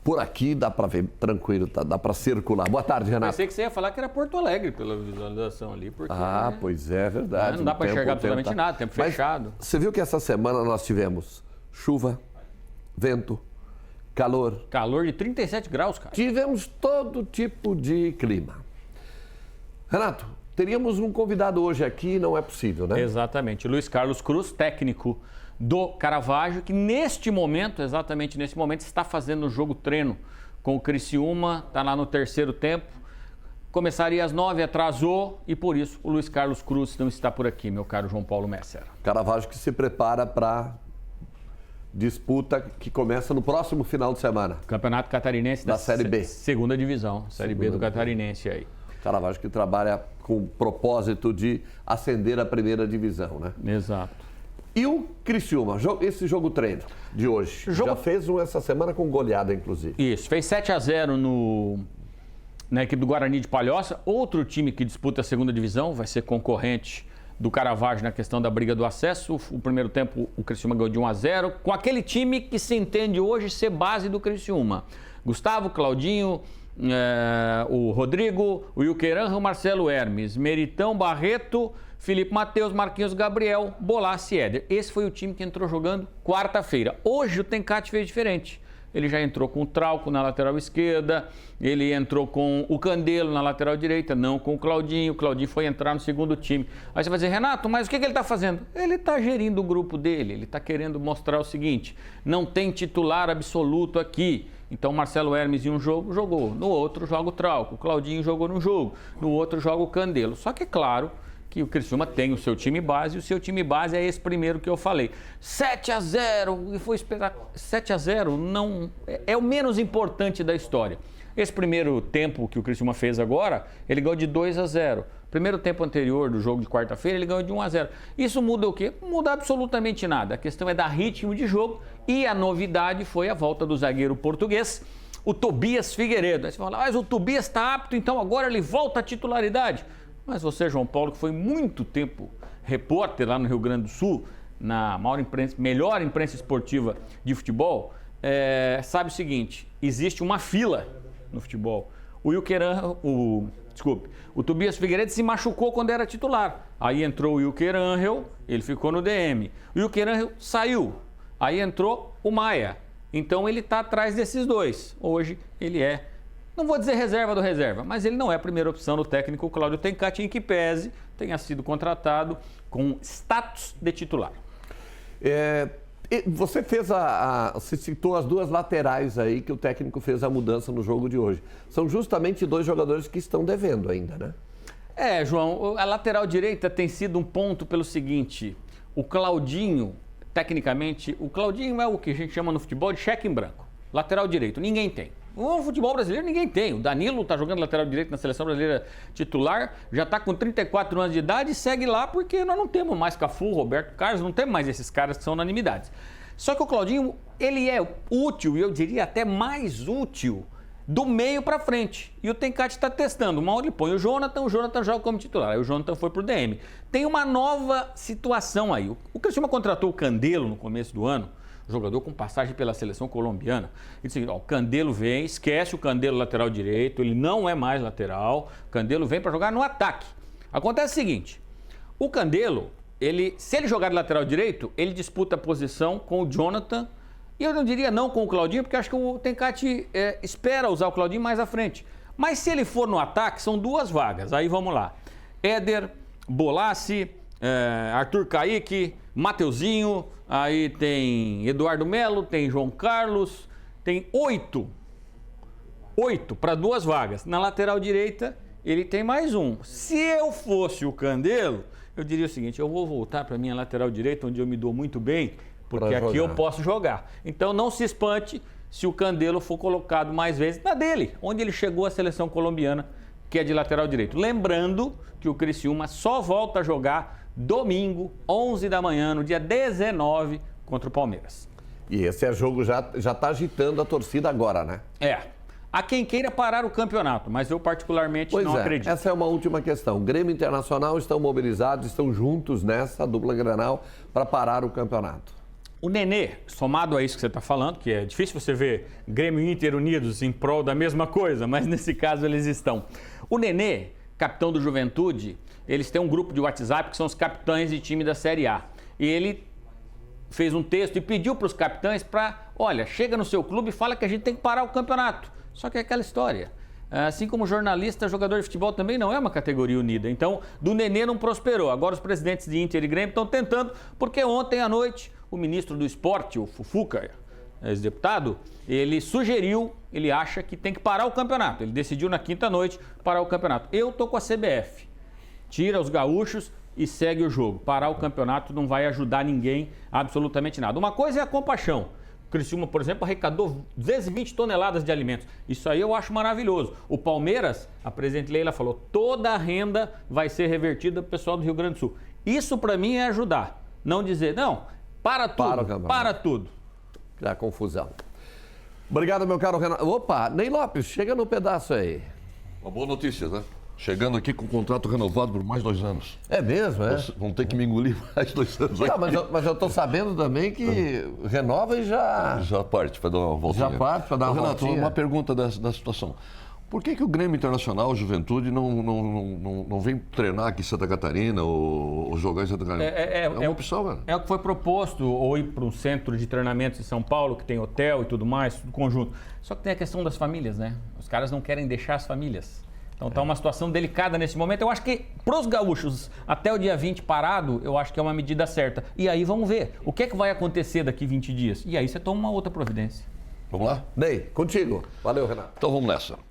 por aqui dá para ver tranquilo, dá para circular. Boa tarde, Renato. Pensei que você ia falar que era Porto Alegre pela visualização ali, porque... Pois é verdade. Não dá para enxergar absolutamente nada, tempo fechado. Você viu que essa semana nós tivemos chuva, vento, calor. Calor de 37 graus, cara. Tivemos todo tipo de clima. Renato, teríamos um convidado hoje aqui, não é possível, né? Exatamente. Luiz Carlos Cruz, técnico do Caravaggio, que neste momento, exatamente nesse momento, está fazendo o jogo treino com o Criciúma, está lá no terceiro tempo. Começaria às 9, atrasou e por isso o Luiz Carlos Cruz não está por aqui, meu caro João Paulo Messer. Caravaggio que se prepara para disputa que começa no próximo final de semana. Campeonato Catarinense da Série B. Segunda divisão, Série B do Catarinense aí. Caravaggio que trabalha com o propósito de ascender à primeira divisão, né? Exato. E o Criciúma, esse jogo treino de hoje, já fez um essa semana com goleada, inclusive. Isso, fez 7-0 na equipe do Guarani de Palhoça, outro time que disputa a segunda divisão, vai ser concorrente do Caravaggio na questão da briga do acesso. O primeiro tempo o Criciúma ganhou de 1-0, com aquele time que se entende hoje ser base do Criciúma. Gustavo, Claudinho, o Rodrigo, o Ilqueran, o Marcelo Hermes, Meritão, Barreto, Felipe Matheus, Marquinhos Gabriel, Bolassi e Éder. Esse foi o time que entrou jogando quarta-feira. Hoje o Tencate fez diferente. Ele já entrou com o Trauco na lateral esquerda, ele entrou com o Candelo na lateral direita, não com o Claudinho. O Claudinho foi entrar no segundo time. Aí você vai dizer, Renato, mas o que ele está fazendo? Ele está gerindo o grupo dele, ele está querendo mostrar o seguinte, não tem titular absoluto aqui. Então, Marcelo Hermes em um jogo jogou, no outro joga o Trauco, o Claudinho jogou num jogo, no outro joga o Candelo. Só que é claro que o Criciúma tem o seu time base, e o seu time base é esse primeiro que eu falei. 7-0, e foi esperar 7-0, não é o menos importante da história. Esse primeiro tempo que o Criciúma fez agora, ele ganhou de 2-0. Primeiro tempo anterior do jogo de quarta-feira, ele ganhou de 1-0. Isso muda o quê? Muda absolutamente nada. A questão é dar ritmo de jogo e a novidade foi a volta do zagueiro português, o Tobias Figueiredo. Aí você fala, mas o Tobias está apto, então agora ele volta à titularidade. Mas você, João Paulo, que foi muito tempo repórter lá no Rio Grande do Sul, na melhor imprensa esportiva de futebol, sabe o seguinte, existe uma fila no futebol. O Tobias Figueiredo se machucou quando era titular. Aí entrou o Ilqueran, ele ficou no DM. O Ilqueran saiu. Aí entrou o Maia. Então ele está atrás desses dois. Hoje ele não vou dizer reserva do reserva, mas ele não é a primeira opção do técnico Cláudio Tencate, em que pese tenha sido contratado com status de titular. Você você citou as duas laterais aí que o técnico fez a mudança no jogo de hoje. São justamente dois jogadores que estão devendo ainda, né? João, a lateral direita tem sido um ponto pelo seguinte, o Claudinho, tecnicamente, o Claudinho é o que a gente chama no futebol de cheque em branco. Lateral direito, ninguém tem. No futebol brasileiro ninguém tem. O Danilo está jogando lateral direito na seleção brasileira titular, já está com 34 anos de idade e segue lá porque nós não temos mais Cafu, Roberto Carlos, não temos mais esses caras que são unanimidades. Só que o Claudinho, ele é útil, e eu diria até mais útil, do meio para frente. E o Tencate está testando. Uma hora ele põe o Jonathan joga como titular. Aí o Jonathan foi pro DM. Tem uma nova situação aí. O Criciúma contratou o Candelo no começo do ano, jogador com passagem pela seleção colombiana. E disse, o Candelo vem, esquece o Candelo lateral direito, ele não é mais lateral, o Candelo vem para jogar no ataque. Acontece o seguinte, o Candelo, se ele jogar de lateral direito, ele disputa a posição com o Jonathan, e eu não diria não com o Claudinho, porque acho que o Tencate espera usar o Claudinho mais à frente. Mas se ele for no ataque, são duas vagas, aí vamos lá. Éder, Bolassi, Arthur Caíque, Mateuzinho, aí tem Eduardo Melo, tem João Carlos, tem 8 para duas vagas. Na lateral direita, ele tem mais um. Se eu fosse o Candelo, eu diria o seguinte, eu vou voltar para a minha lateral direita, onde eu me dou muito bem, porque aqui eu posso jogar. Então não se espante se o Candelo for colocado mais vezes na dele, onde ele chegou à seleção colombiana, que é de lateral direito. Lembrando que o Criciúma só volta a jogar domingo, 11 da manhã, no dia 19, contra o Palmeiras. E esse jogo já está agitando a torcida agora, né? Há quem queira parar o campeonato, mas eu particularmente não acredito. Essa é uma última questão. Grêmio e Internacional estão mobilizados, estão juntos nessa dupla Grenal para parar o campeonato. O Nenê, somado a isso que você está falando, que é difícil você ver Grêmio e Inter unidos em prol da mesma coisa, mas nesse caso eles estão. O Nenê, capitão do Juventude, eles têm um grupo de WhatsApp que são os capitães de time da Série A. E ele fez um texto e pediu para os capitães para, olha, chega no seu clube e fala que a gente tem que parar o campeonato. Só que é aquela história. Assim como jornalista, jogador de futebol também não é uma categoria unida. Então, do Nenê não prosperou. Agora os presidentes de Inter e Grêmio estão tentando, porque ontem à noite o ministro do esporte, o Fufuca, ex-deputado, ele sugeriu, ele acha que tem que parar o campeonato. Ele decidiu na quinta-noite parar o campeonato. Eu tô com a CBF. Tira os gaúchos e segue o jogo. Parar o campeonato não vai ajudar ninguém, absolutamente nada. Uma coisa é a compaixão. O Criciúma, por exemplo, arrecadou 220 toneladas de alimentos. Isso aí eu acho maravilhoso. O Palmeiras, a presidente Leila falou, toda a renda vai ser revertida para o pessoal do Rio Grande do Sul. Isso para mim é ajudar. Não dizer, não, para tudo, para tudo. Criar confusão. Obrigado, meu caro Renato. Opa, Ney Lopes, chega no pedaço aí. Uma boa notícia, né? Chegando aqui com o contrato renovado por mais 2 anos. É mesmo, é? Vão ter que me engolir mais 2 anos. Não, mas eu tô sabendo também que renova e já... Já parte para dar uma voltinha. Já parte para dar uma Renato, voltinha. uma pergunta da situação. Por que o Grêmio Internacional, Juventude, não vem treinar aqui em Santa Catarina ou jogar em Santa Catarina? É uma opção, velho. É o que foi proposto, ou ir para um centro de treinamento em São Paulo, que tem hotel e tudo mais, tudo conjunto. Só que tem a questão das famílias, né? Os caras não querem deixar as famílias. Então tá uma situação delicada nesse momento. Eu acho que pros gaúchos, até o dia 20 parado, eu acho que é uma medida certa. E aí vamos ver o que é que vai acontecer daqui 20 dias. E aí você toma uma outra providência. Vamos lá? Ney, contigo. Valeu, Renato. Então vamos nessa.